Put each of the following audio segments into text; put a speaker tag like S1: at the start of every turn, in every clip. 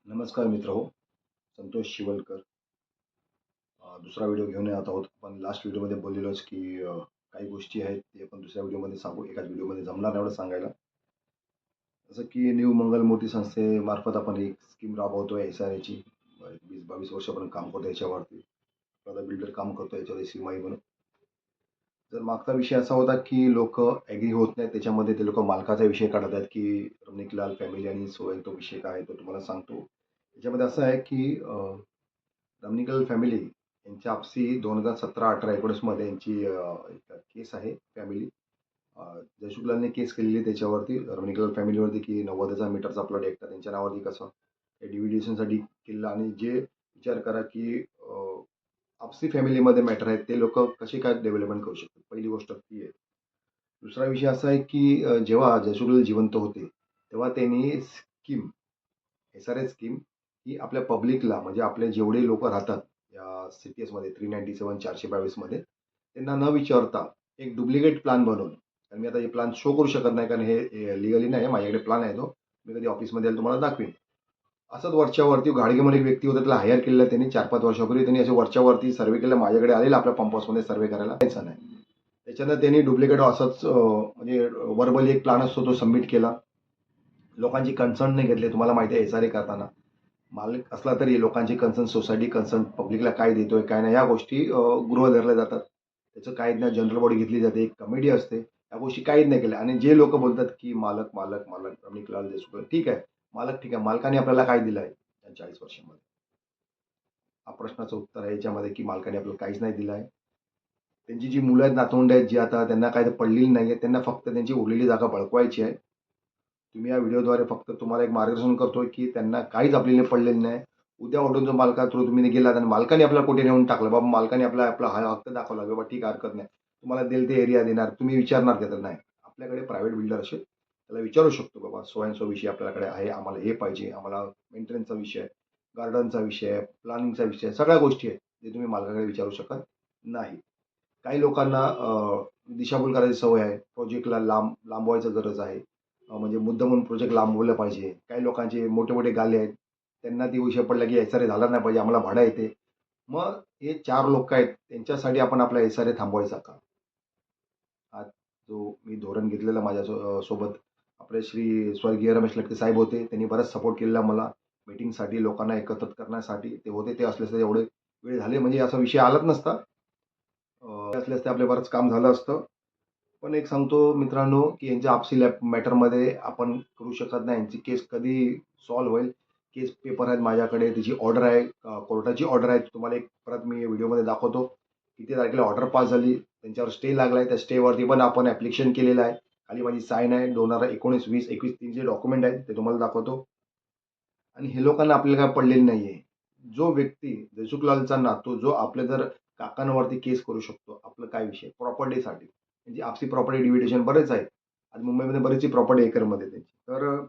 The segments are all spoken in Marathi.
S1: नमस्कार मित्र संतोष शिवलकर. दुसरा व्हिडिओ घेऊन येत आहोत. आपण लास्ट व्हिडिओमध्ये बोललेलोच की काही गोष्टी आहेत ते आपण दुसऱ्या व्हिडिओमध्ये सांगू. एकाच व्हिडिओमध्ये जमणार नाही एवढं सांगायला. जसं की न्यू मंगल मूर्ती संस्थेमार्फत आपण एक स्कीम राबवतोय SRAची. 20-22 वर्षापर्यंत काम करतो याच्यावरती. आता बिल्डर काम करतो याच्यावर सीमाई म्हणून. तर मागचा विषय असा होता की लोक ॲग्री होत नाहीत. त्याच्यामध्ये ते लोक मालकाचा विषय काढत आहेत की रमणिकलाल फॅमिली आणि तो विषय काय आहे तो तुम्हाला सांगतो. त्याच्यामध्ये असं आहे की रमणिकलाल फॅमिली यांची आपसी 2017-18-19 मध्ये यांची एक केस आहे फॅमिली. जयसुखलालने केस केलेली त्याच्यावरती रमणिकलाल फॅमिलीवरती की 90,000 मीटरचा प्लॉट एकटा त्यांच्या नावावरती कसं डिव्हिडेशनसाठी केलं आणि जे विचार करा की आपसी फॅमिलीमध्ये मॅटर आहेत ते लोक कसे काय डेव्हलपमेंट करू शकतात. पहिली गोष्ट ती आहे. दुसरा विषय असा आहे की जेव्हा जयसुखलाल जिवंत होते तेव्हा त्यांनी स्कीम SRA स्कीम ही आपल्या पब्लिकला म्हणजे आपले जेवढे लोक राहतात या सिटीजमध्ये 397 422 मध्ये त्यांना न विचारता एक डुप्लिकेट प्लॅन बनवून. आणि मी आता हे प्लॅन शो करू शकत नाही कारण हे लिगली नाही. माझ्याकडे प्लॅन आहे तो. मी कधी ऑफिसमध्ये येईल तुम्हाला दाखवीन. असंच वरच्यावरती गाडगे म्हणून एक व्यक्ती होता त्याला हायर केलेला त्यांनी 4-5 वर्षापूर्वी. त्यांनी असे वरच्यावरती सर्व्हे केला. माझ्याकडे आलेला आपल्या पंप हाऊसमध्ये सर्व्हे करायला यायचा नाही. त्याच्यानं त्यांनी डुप्लिकेट असंच म्हणजे वर्बली एक प्लॅन असतो तो सबमिट केला. लोकांची कन्सर्न नाही घेतले. तुम्हाला माहिती आहे SRA करताना मालक असला तरी लोकांची कन्सर्न, सोसायटी कन्सर्न, पब्लिकला काय देतोय काय नाही या गोष्टी गृह धरल्या जातात. त्याचं काहीच नाही. जनरल बॉडी घेतली जाते, एक कमिटी असते. या गोष्टी काहीच नाही केल्या. आणि जे लोक बोलतात की मालक मालक मालक रमणिकलाल देशमुख ठीक आहे, मालक ठीक आहे. मालकाने आपल्याला काय दिलं आहे या 40 वर्षामध्ये? हा प्रश्नाचं उत्तर आहे याच्यामध्ये की मालकाने आपल्याला काहीच नाही दिलं आहे. त्यांची जी मुलं आहेत, नातवंड आहेत, जी आता त्यांना काही पडलेली नाही आहे, त्यांना फक्त त्यांची उरलेली जागा बळकवायची आहे. तुम्ही या व्हिडिओद्वारे फक्त तुम्हाला एक मार्गदर्शन करतोय की त्यांना काहीच आपल्याला पडलेलं नाही. उद्या ऑर्डर जो मालका थ्रू तुम्ही गेलात आणि मालकाने आपल्याला कुठे नेऊन टाकलं, बाबा मालकाने आपला हा हक्क दाखवला, बाबा ठीक आहे हरकत नाही, तुम्हाला देईल ते एरिया देणार, तुम्ही विचारणार का? तर नाही. आपल्याकडे प्रायव्हेट बिल्डर असेल त्याला विचारू शकतो, बाबा सो अँड सो विषय आपल्याकडे आहे, आम्हाला हे पाहिजे, आम्हाला मेंटेनन्सचा विषय, गार्डनचा विषय, प्लॅनिंगचा विषय, सगळ्या गोष्टी आहेत जे तुम्ही मालकाकडे विचारू शकत नाही. काही लोकांना दिशाभूल करायची सवय आहे. प्रोजेक्टला लांबवायचं गरज आहे. म्हणजे मुद्दामून प्रोजेक्ट लांबवलं पाहिजे. काही लोकांचे मोठे मोठे गाले आहेत. त्यांना ती विषय पडला की SRA झाला नाही पाहिजे, आम्हाला भाडं येते. मग हे 4 लोक आहेत त्यांच्यासाठी आपण आपला SRA थांबवायचा का? आज जो मी धोरण घेतलेलं माझ्या सोबत आपले श्री स्वर्गीय रमेश लटके साहेब होते. त्यांनी बराच सपोर्ट केलेला मला मीटिंगसाठी, लोकांना एकत्रित करण्यासाठी. ते होते, ते असले असते एवढे वेळ झाले म्हणजे असा विषय आलाच नसता. असले असते आपले बरंच काम झालं असतं. पण एक सांगतो मित्रांनो की यांच्या आपसी मॅटरमध्ये आपण करू शकत नाही. यांची केस कधी सॉल्व्ह होईल? केस पेपर आहेत माझ्याकडे, त्याची ऑर्डर आहे, कोर्टाची ऑर्डर आहे. तुम्हाला एक परत मी व्हिडिओमध्ये दाखवतो. किती तारखेला ऑर्डर पास झाली, त्यांच्यावर स्टे लागलाय. त्या स्टेवरती पण आपण ॲप्लिकेशन केलेलं आहे. खाली माझी साईन आहे. 2019, 20, 21, 3 जे डॉक्युमेंट आहेत ते तुम्हाला दाखवतो. आणि हे लोकांना आपल्याला काय पडलेलं नाहीये. जो व्यक्ती जयसुखलालचा नातू जो आपल्या जर काकांवरती केस करू शकतो, आपलं काय विषय? प्रॉपर्टीसाठी. म्हणजे आपसी प्रॉपर्टी डिव्हिडेशन बरेच आहेत. आज मुंबईमध्ये बरीचशी प्रॉपर्टी एकरमध्ये त्यांची. तर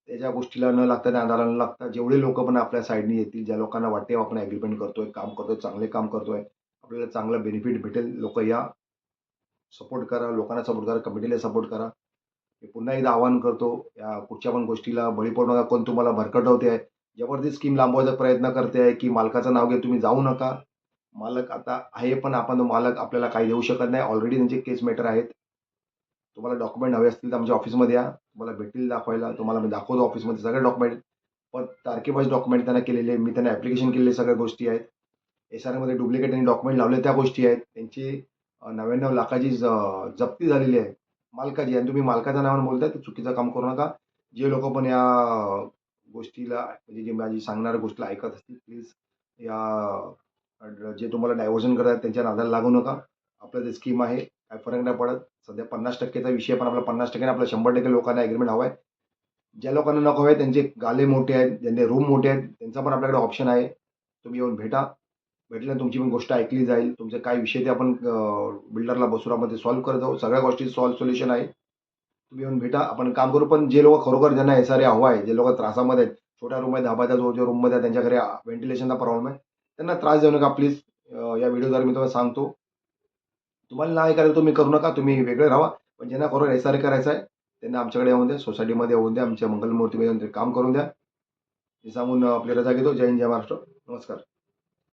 S1: त्याच्या गोष्टीला न लागता, नादाला न लागता जेवढे लोक पण आपल्या साईडने येतील, ज्या लोकांना वाटते आपण ॲग्रीमेंट करतोय, काम करतोय, चांगले काम करतोय, आपल्याला चांगलं बेनिफिट भेटेल, लोक या, सपोर्ट करा, लोकांना सपोर्ट करा, कमिटीला सपोर्ट करा. मी पुन्हा एकदा आवाहन करतो, या कुठच्या पण गोष्टीला बळी पडू नका. कोण तुम्हाला भरकटवते आहे, जबरदस्त स्कीम लांबवायचा प्रयत्न करते आहे की मालकाचं नाव घेऊन तुम्ही जाऊ नका. मालक आता आहे पण आपण मालक आपल्याला काही देऊ शकत नाही. ऑलरेडी त्यांचे केस मॅटर आहेत. तुम्हाला डॉक्युमेंट हवे असतील तर आमच्या ऑफिसमध्ये या, तुम्हाला भेटतील दाखवायला. तुम्हाला मी दाखवतो ऑफिसमध्ये सगळे डॉक्युमेंट. पण तारखेबाज डॉक्युमेंट त्यांना केलेले, मी त्यांना ॲप्लिकेशन केलेले सगळ्या गोष्टी आहेत. SRAमध्ये डुप्लिकेट त्यांनी डॉक्युमेंट लावले त्या गोष्टी आहेत. त्यांची 99 लाखाची जप्ती झालेली आहे मालकाची. आणि तुम्ही मालकाच्या नावाने बोलताय तर चुकीचं काम करू नका. जे लोक पण या गोष्टीला म्हणजे जे माझी सांगणाऱ्या गोष्टीला ऐकत असतील प्लीज या जे तुम्हाला डायव्हर्जन करतात त्यांच्या नादाला लागू नका. आपलं जे स्कीम आहे काय फरक नाही पडत. सध्या 50%चा विषय पण आपला 50% आपला 100% लोकांना ॲग्रीमेंट हवा आहे. ज्या लोकांना नको आहे त्यांचे गाले मोठे आहेत, ज्यांचे रूम मोठे आहेत, त्यांचा पण आपल्याकडे ऑप्शन आहे. तुम्ही येऊन भेटा. भेटल्यानंतर तुमची पण गोष्ट ऐकली जाईल. तुमचे काय विषय ते आपण बिल्डरला बसुरामध्ये सॉल्व्ह करत जाऊ. सगळ्या गोष्टी सोल्युशन आहे. तुम्ही येऊन भेटा, आपण काम करू. पण जे लोक खरोखर ज्यांना SRA हवा आहे, जे लोक त्रासामध्ये आहेत, छोट्या रूम आहे, धाबाच्या जो रूममध्ये आहे, त्यांच्या घरी व्हेंटिलेशनचा प्रॉब्लेम आहे, त्यांना त्रास देऊ नका प्लीज. या व्हिडिओद्वारे मी तुम्हाला सांगतो. तुम्हाला नाही करायचं तुम्ही करू नका. तुम्ही वेगळे राहा. पण ज्यांना खरोखर SRA करायचं आहे त्यांना आमच्याकडे येऊन द्या, सोसायटीमध्ये येऊन द्या, आमच्या मंगलमूर्तीमध्ये येऊन काम करून द्या. हे सांगून आपली रजा घेतो. जय हिंद, जय महाराष्ट्र. नमस्कार.